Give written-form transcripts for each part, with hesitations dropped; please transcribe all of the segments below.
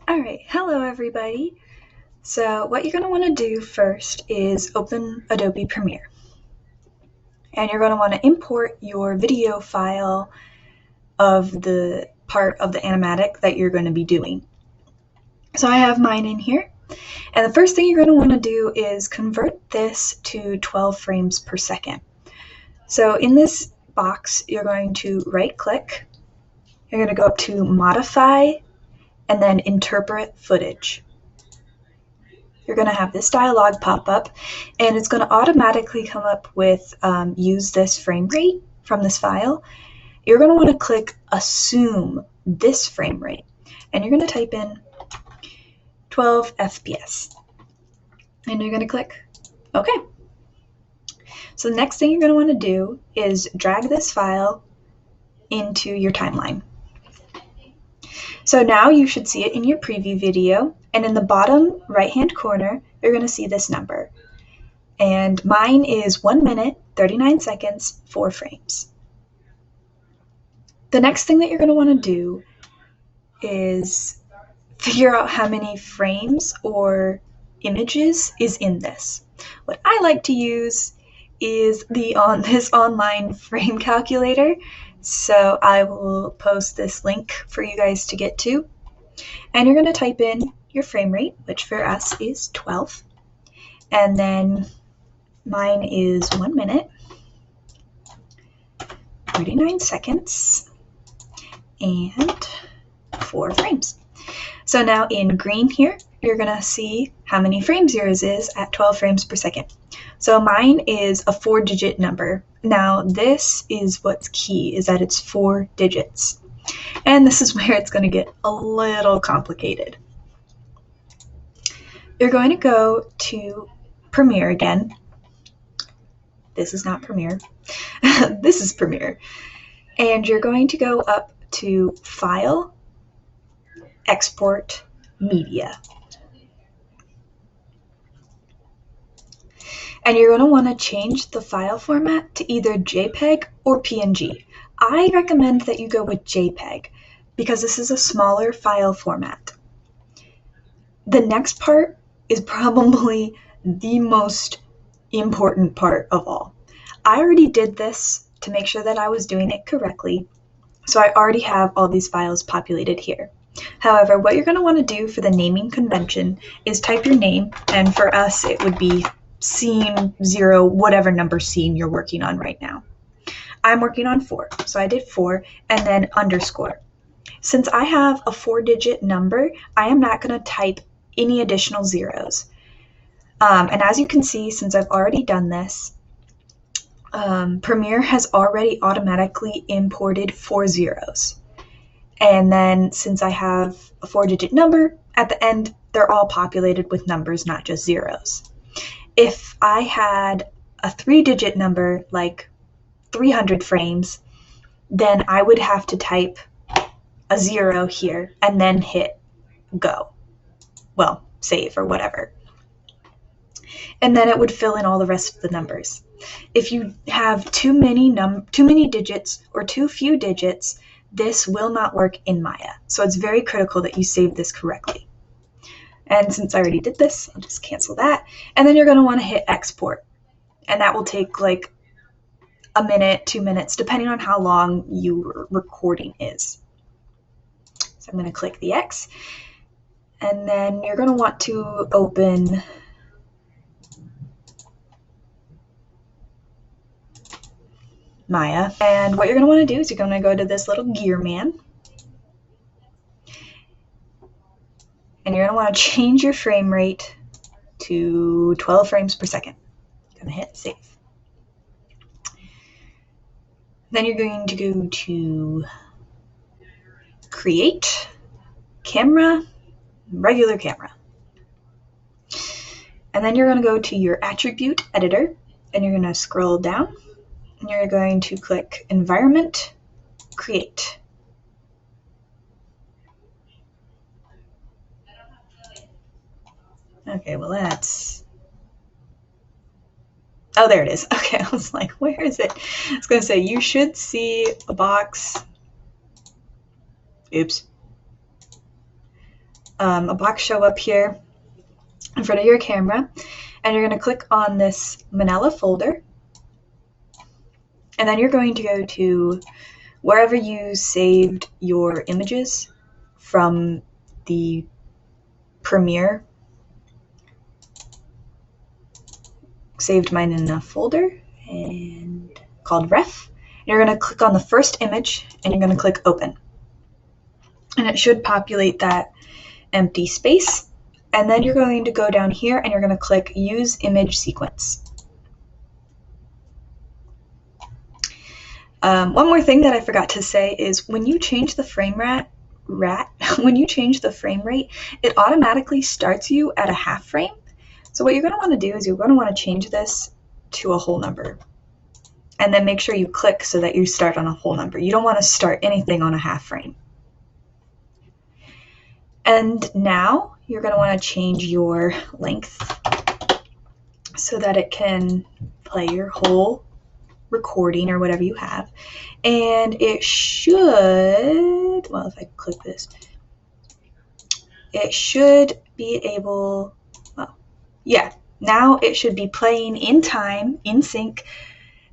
Alright, hello everybody. So what you're going to want to do first is open Adobe Premiere. And you're going to want to import your video file of the part of the animatic that you're going to be doing. So I have mine in here. And the first thing you're going to want to do is convert this to 12 frames per second. So in this box, you're going to right click. You're going to go up to Modify and then Interpret Footage. You're going to have this dialog pop up, and it's going to automatically come up with use this frame rate from this file. You're going to want to click Assume this frame rate, and you're going to type in 12 FPS, and you're going to click OK. So the next thing you're going to want to do is drag this file into your timeline. So now you should see it in your preview video, and in the bottom right-hand corner, you're going to see this number. And mine is 1 minute, 39 seconds, 4 frames. The next thing that you're going to want to do is figure out how many frames or images is in this. What I like to use is this online frame calculator. So I will post this link for you guys to get to. And you're going to type in your frame rate, which for us is 12. And then mine is 1 minute, 39 seconds, and 4 frames. So now in green here, you're going to see how many frames yours is at 12 frames per second. So mine is a 4-digit number. Now this is what's key, is that it's 4 digits. And this is where it's going to get a little complicated. You're going to go to Premiere again. This is not Premiere. This is Premiere. And you're going to go up to File, Export, Media. And you're going to want to change the file format to either JPEG or PNG. I recommend that you go with JPEG because this is a smaller file format. The next part is probably the most important part of all. I already did this to make sure that I was doing it correctly, so I already have all these files populated here. However, what you're going to want to do for the naming convention is type your name, and for us it would be scene 0, whatever number scene you're working on right now. I'm working on 4, so I did 4 and then underscore. Since I have a 4-digit number, I am not going to type any additional zeros. And as you can see, since I've already done this, Premiere has already automatically imported 4 zeros. And then since I have a 4-digit number, at the end, they're all populated with numbers, not just zeros. If I had a 3-digit number, like 300 frames, then I would have to type a 0 here and then hit go. Well, save or whatever. And then it would fill in all the rest of the numbers. If you have too many digits or too few digits, this will not work in Maya. So it's very critical that you save this correctly. And since I already did this, I'll just cancel that. And then you're going to want to hit export. And that will take like a minute, 2 minutes, depending on how long your recording is. So I'm going to click the X. And then you're going to want to open Maya. And what you're going to want to do is you're going to go to this little gear man. And you're going to want to change your frame rate to 12 frames per second. Going to hit save. Then you're going to go to Create, Camera, Regular Camera. And then you're going to go to your Attribute Editor, and you're going to scroll down, and you're going to click Environment, Create. Okay, well that's... Oh, there it is. Okay, I was like, where is it? I was going to say, you should see a box. Oops. a box show up here in front of your camera, and you're going to click on this Manila folder, and then you're going to go to wherever you saved your images from the Premiere. Saved mine in a folder and called ref. You're going to click on the first image and you're going to click open, and it should populate that empty space. And then you're going to go down here and you're going to click use image sequence. One more thing that I forgot to say is when you change the frame rate, it automatically starts you at a half frame. So what you're going to want to do is you're going to want to change this to a whole number, and then make sure you click so that you start on a whole number. You don't want to start anything on a half frame. And now you're going to want to change your length so that it can play your whole recording or whatever you have. And it should, well, if I click this, it should be able, well, yeah, now it should be playing in time, in sync,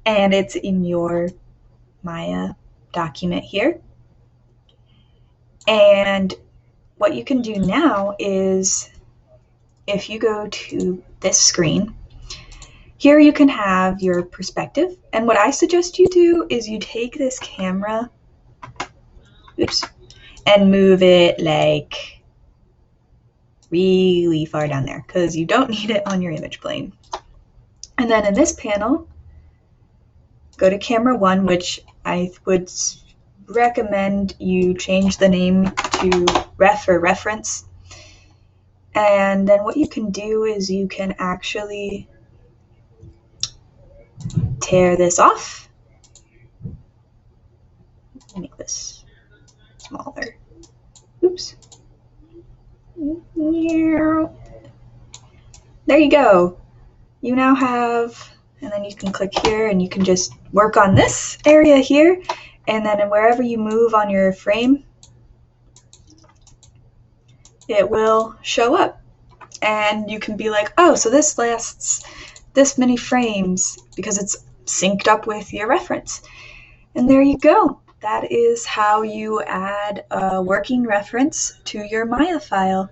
and it's in your Maya document here. And what you can do now is, if you go to this screen, here you can have your perspective. And what I suggest you do is you take this camera, and move it like really far down there, because you don't need it on your image plane. And then in this panel, go to camera 1, which I would recommend you change the name to ref or reference. And then what you can do is you can actually tear this off. Make this smaller. Oops. There you go. You now have, and then you can click here and you can just work on this area here, and then wherever you move on your frame, it will show up. And you can be like, oh, so this lasts this many frames because it's synced up with your reference. And there you go. That is how you add a working reference to your Maya file.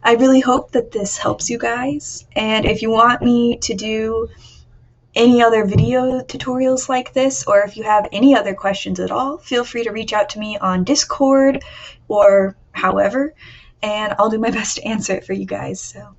I really hope that this helps you guys. And if you want me to do any other video tutorials like this, or if you have any other questions at all, feel free to reach out to me on Discord or however, and I'll do my best to answer it for you guys. So